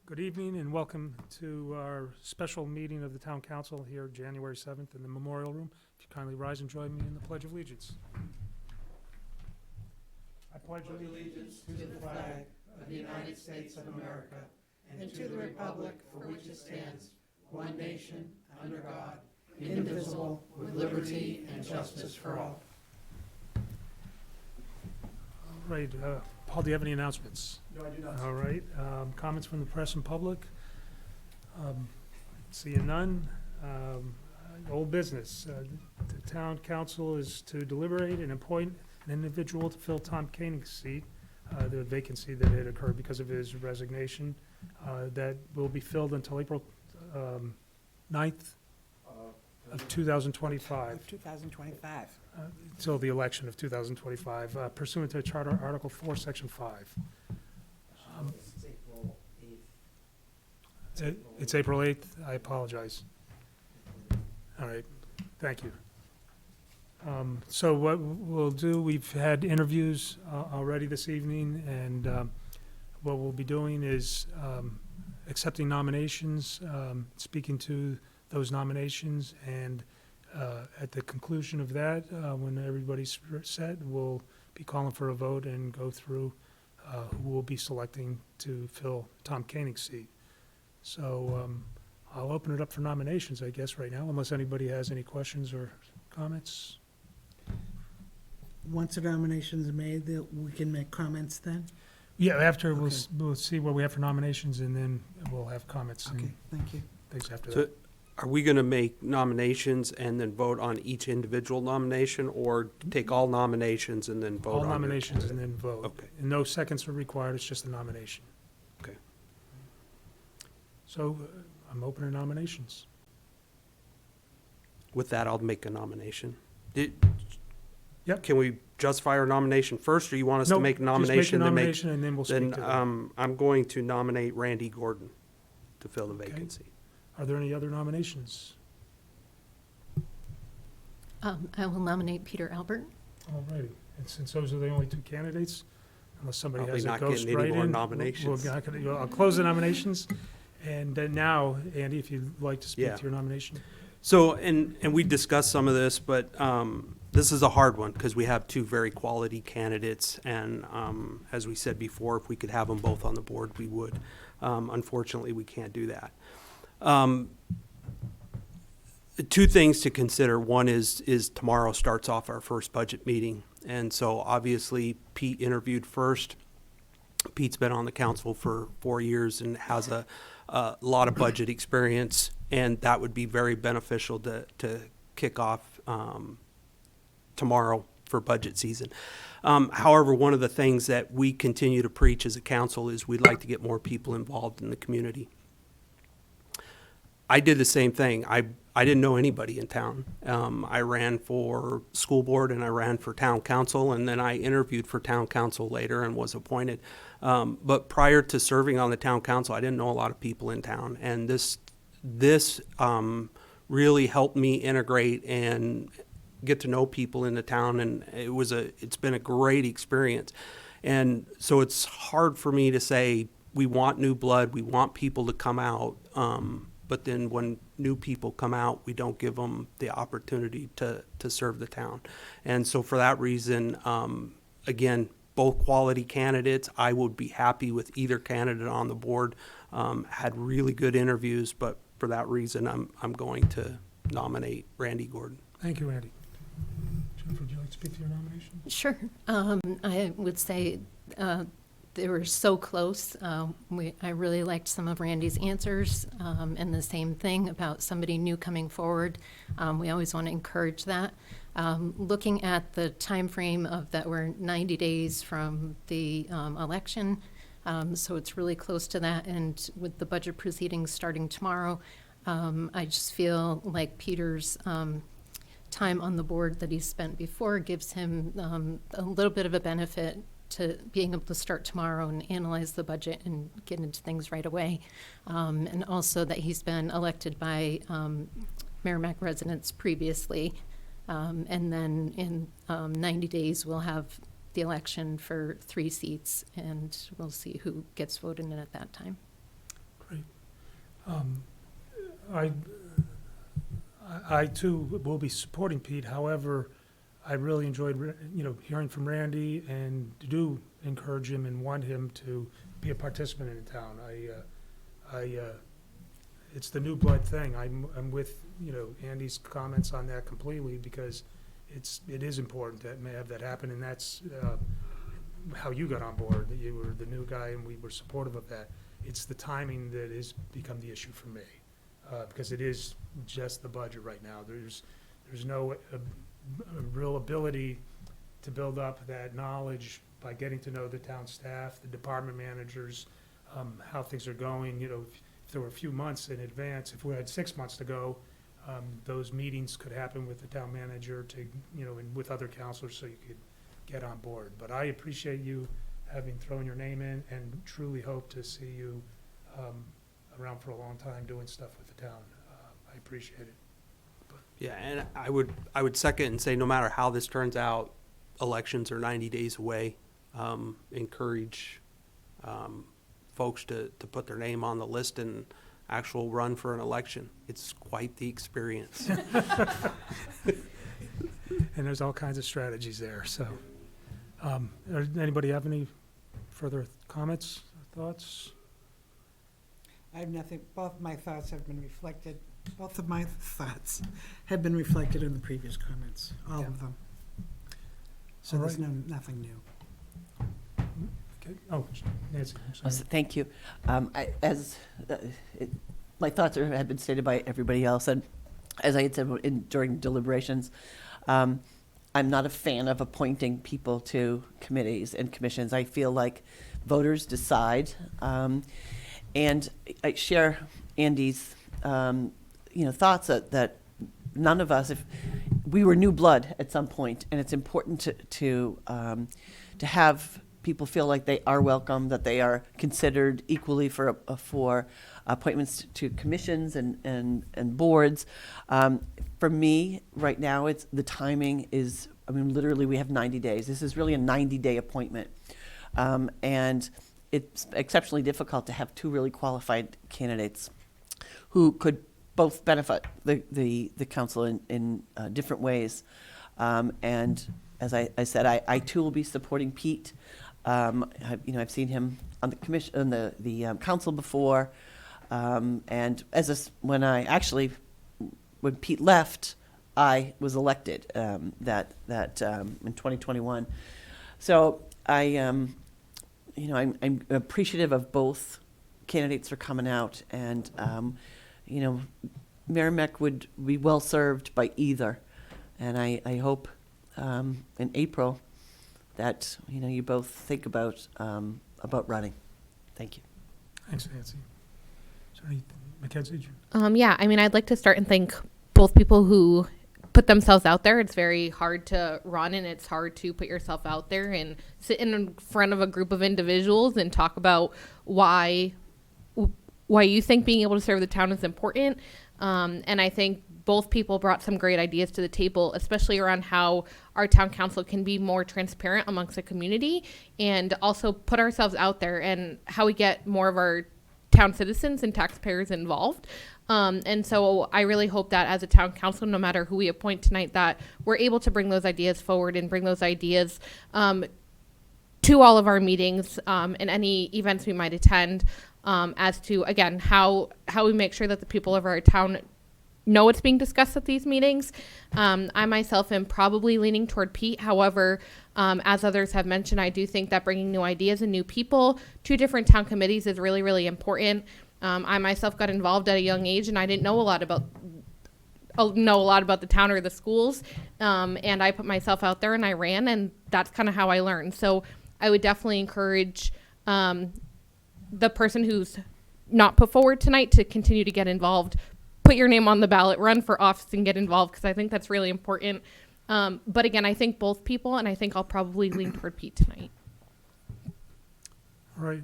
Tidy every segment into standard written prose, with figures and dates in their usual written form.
Good evening and welcome to our special meeting of the Town Council here January 7th in the Memorial Room. If you kindly rise and join me in the Pledge of Allegiance. I pledge allegiance to the flag of the United States of America and to the republic for which it stands, one nation, under God, indivisible, with liberty and justice for all. All right, Paul, do you have any announcements? No, I do not. All right, comments from the press and public? Seeing none. Old business. The Town Council is to deliberate and appoint an individual to fill Tom Koenig's seat, the vacancy that had occurred because of his resignation. That will be filled until April 9th of 2025. 2025. Till the election of 2025, pursuant to Charter Article 4, Section 5. It's April 8th. It's April 8th. I apologize. All right, thank you. So what we'll do, we've had interviews already this evening, and what we'll be doing is accepting nominations, speaking to those nominations, and at the conclusion of that, when everybody's set, we'll be calling for a vote and go through who will be selecting to fill Tom Koenig's seat. So I'll open it up for nominations, I guess, right now, unless anybody has any questions or comments. Once the nominations are made, we can make comments then? Yeah, after Okay. we'll see what we have for nominations, and then we'll have comments Okay, and thank you. things after So that. are we going to make nominations and then vote on each individual nomination, or take all nominations and then vote on All your nominations and candidate? then vote. Okay. And no seconds are required, it's just a nomination. Okay. So I'm opening nominations. With that, I'll make a nomination. Yep. Can we justify our nomination first, or you want us to Nope, make a just make the nomination to make? nomination, and then we'll speak Then to that. I'm going to nominate Randy Gordon to fill the Okay. vacancy. Are there any other nominations? I will nominate Peter Albert. All righty. And since those are the only two candidates, unless somebody Probably has a not ghost getting any more write-in, nominations. we're not gonna- I'll close the nominations. And then now, Andy, if you'd like to speak Yeah. to your nomination. So, and we discussed some of this, but this is a hard one because we have two very quality candidates. And as we said before, if we could have them both on the board, we would. Unfortunately, we can't do that. Two things to consider. One is tomorrow starts off our first budget meeting. And so obviously Pete interviewed first. Pete's been on the council for 4 years and has a lot of budget experience, and that would be very beneficial to kick off tomorrow for budget season. However, one of the things that we continue to preach as a council is we'd like to get more people involved in the community. I did the same thing. I didn't know anybody in town. I ran for school board and I ran for town council, and then I interviewed for town council later and was appointed. But prior to serving on the town council, I didn't know a lot of people in town, and this really helped me integrate and get to know people in the town, and it's been a great experience. And so it's hard for me to say we want new blood, we want people to come out. But then when new people come out, we don't give them the opportunity to serve the town. And so for that reason, again, both quality candidates, I would be happy with either candidate on the board. Had really good interviews, but for that reason, I'm going to nominate Randy Gordon. Thank you, Andy. Jennifer, would you like to speak to your nomination? Sure. I would say they were so close. I really liked some of Randy's answers, and the same thing about somebody new coming forward. We always want to encourage that. Looking at the time frame of that we're 90 days from the election, so it's really close to that. And with the budget proceedings starting tomorrow, I just feel like Peter's time on the board that he's spent before gives him a little bit of a benefit to being able to start tomorrow and analyze the budget and get into things right away. And also that he's been elected by Merrimack residents previously. And then in 90 days, we'll have the election for 3 seats, and we'll see who gets voted in at that time. I, I too will be supporting Pete. However, I really enjoyed, hearing from Randy and do encourage him and want him to be a participant in the town. It's the new blood thing. I'm with, Andy's comments on that completely because it is important that may have that happen, and that's how you got on board. That you were the new guy, and we were supportive of that. It's the timing that has become the issue for me, because it is just the budget right now. There's no real ability to build up that knowledge by getting to know the town staff, the department managers, how things are going. If there were a few months in advance, if we had 6 months to go, those meetings could happen with the town manager and with other counselors so you could get on board. But I appreciate you having thrown your name in and truly hope to see you around for a long time doing stuff with the town. I appreciate it. Yeah, and I would second and say no matter how this turns out, elections are 90 days away. Encourage folks to put their name on the list and actual run for an election. It's quite the experience. And there's all kinds of strategies there, so. Anybody have any further comments, thoughts? I have nothing. Both of my thoughts have been reflected. Both of my thoughts have been reflected in the previous comments, all of them. So All there's right. nothing new. Okay. Oh, Nancy, I'm sorry. Thank you. My thoughts have been stated by everybody else, and as I had said during deliberations, I'm not a fan of appointing people to committees and commissions. I feel like voters decide, and I share Andy's, thoughts that none of us, if we were new blood at some point, and it's important to have people feel like they are welcome, that they are considered equally for appointments to commissions and boards. For me, right now, the timing is, literally we have 90 days. This is really a 90-day appointment. And it's exceptionally difficult to have two really qualified candidates who could both benefit the council in different ways. And as I said, I too will be supporting Pete. I've seen him on the commission, on the council before, and when Pete left, I was elected in 2021. So I'm appreciative of both candidates for coming out, and Merrimack would be well served by either, and I hope in April that you both think about running. Thank you. Thanks, Nancy. Sorry, Mackenzie? Yeah, I'd like to start and thank both people who put themselves out there. It's very hard to run, and it's hard to put yourself out there and sit in front of a group of individuals and talk about why you think being able to serve the town is important. And I think both people brought some great ideas to the table, especially around how our town council can be more transparent amongst the community and also put ourselves out there, and how we get more of our town citizens and taxpayers involved. And so I really hope that as a town council, no matter who we appoint tonight, that we're able to bring those ideas forward and bring those ideas to all of our meetings and any events we might attend, as to, again, how we make sure that the people of our town know what's being discussed at these meetings. I myself am probably leaning toward Pete. However, as others have mentioned, I do think that bringing new ideas and new people to different town committees is really, really important. I myself got involved at a young age, and I didn't know a lot about the town or the schools. And I put myself out there and I ran, and that's kind of how I learned. So I would definitely encourage the person who's not put forward tonight to continue to get involved. Put your name on the ballot, run for office, and get involved, because I think that's really important. But again, I think both people, and I think I'll probably lean toward Pete tonight. All right.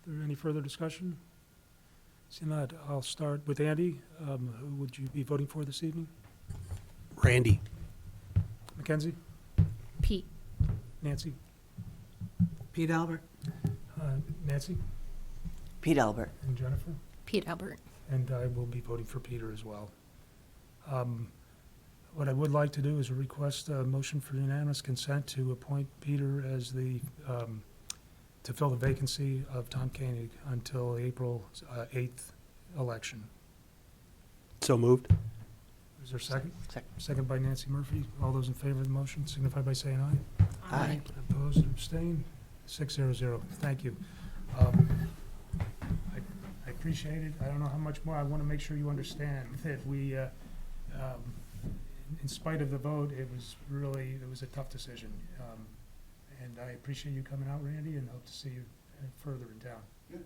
Is there any further discussion? Seeing that, I'll start with Andy. Who would you be voting for this evening? Randy. Mackenzie? Pete. Nancy? Pete Albert. Nancy? Pete Albert. And Jennifer? Pete Albert. And I will be voting for Peter as well. What I would like to do is request a motion for unanimous consent to appoint Peter as to fill the vacancy of Tom Koenig until April 8th election. So moved. Is there a second? Second. Second by Nancy Murphy. All those in favor of the motion signify by saying aye. Aye. Opposed, abstained, 600. Thank you. I appreciate it. I don't know how much more. I want to make sure you understand that we, in spite of the vote, it was a tough decision. And I appreciate you coming out, Randy, and hope to see you further in town. You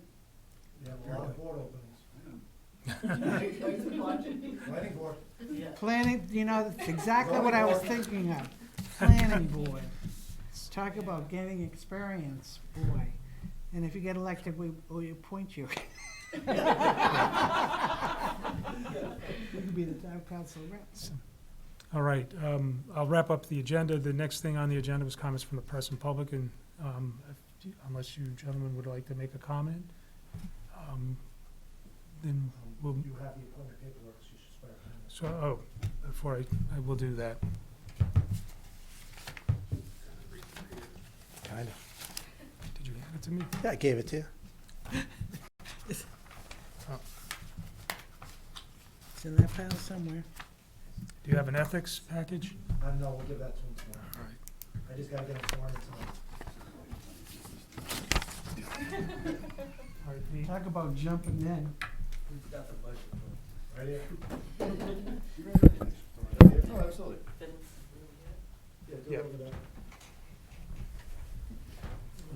have a lot of board openings. Planning board. Planning, that's exactly what I was thinking of. Planning board. Let's talk about gaining experience, boy. And if you get elected, we appoint you. You can be the town council rep. All right, I'll wrap up the agenda. The next thing on the agenda was comments from the press and public, and unless you gentlemen would like to make a comment, then we'll. You have the appointment paperwork, so you should swear. Before I will do that. Kind of. Did you hand it to me? Yeah, I gave it to you. It's in that pile somewhere. Do you have an ethics package? No, we'll give that to him tomorrow. All right. I just gotta get him sworn in tonight. All right, Pete. Talk about jumping in. We've got the budget. Right here? Oh, absolutely. Yeah, do Yep. it over there.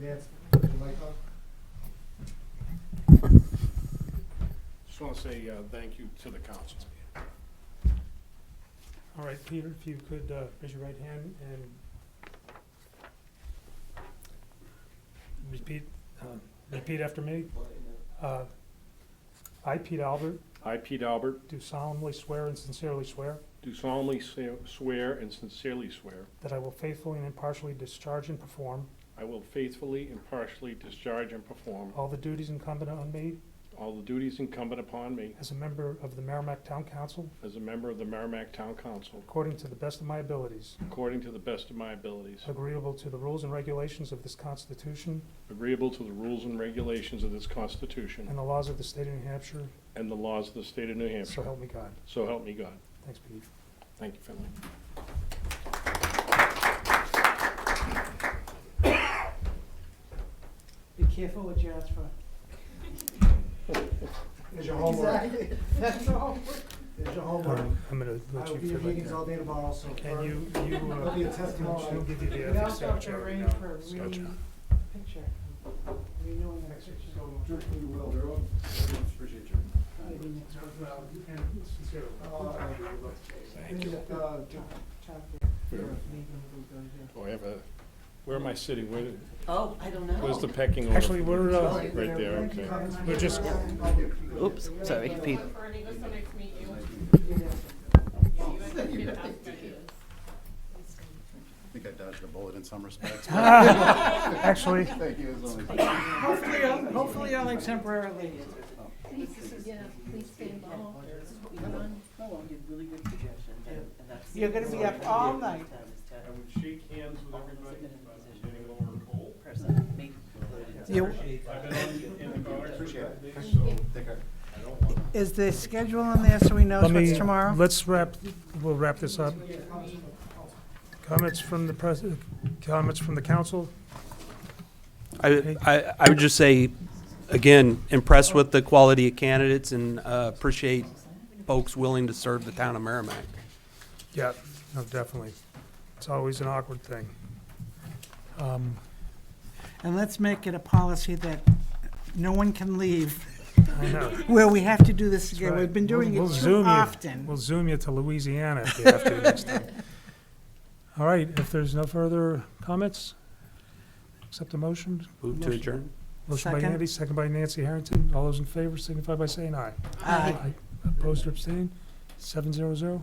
Nancy, put your mic on. Just want to say thank you to the council. All right, Peter, if you could raise your right hand and repeat after me. I, Pete Albert, I, Pete Albert, do solemnly swear and sincerely swear do solemnly swear and sincerely swear that I will faithfully and impartially discharge and perform I will faithfully, impartially discharge and perform all the duties incumbent on me all the duties incumbent upon me as a member of the Merrimack Town Council as a member of the Merrimack Town Council, according to the best of my abilities, according to the best of my abilities, agreeable to the rules and regulations of this Constitution agreeable to the rules and regulations of this Constitution and the laws of the state of New Hampshire, and the laws of the state of New so Hampshire. help me God. So help me God. Thanks, Pete. Thank you, Finley. Be careful what you ask for. Here's your homework. That's all. Here's your homework. I'm gonna I let will you be in fill it meetings there. all day tomorrow, so. Can you, There'll be a testimony. she'll give you the We ethics also have to secretary arrange now. for a Gotcha. picture. Renewing that picture. You will. Appreciate you. Maybe next week. Well, and sincerely. Thank you. Chapter. Oh, I have a, where am I sitting? Oh, I don't know. Where's the pecking order? Actually, we're, Right there, okay. we're just, Oops, sorry, Pete. I think I dodged a bullet in some respects. actually, Thank you. It's only- Hopefully only temporarily. Yeah, please stand by. You're gonna be up all night. I would shake hands with everybody, but I'm getting a little cold. You, I've been in the car. Appreciate it. So Take care. is the schedule on there so we know let what's me, tomorrow? we'll wrap this up. Comments from the comments from the council? I would just say, again, impressed with the quality of candidates and appreciate folks willing to serve the town of Merrimack. Yeah, no, definitely. It's always an awkward thing. And let's make it a policy that no one can leave, I know. where we have to do this again. right. We've been doing We'll it Zoom too you. often. We'll Zoom you to Louisiana if you have to next time. All right, if there's no further comments, accept a motion. Move to adjourn. Motion by Second. Andy, second by Nancy Harrington. All those in favor signify by saying aye. Aye. Opposed or abstained? 700.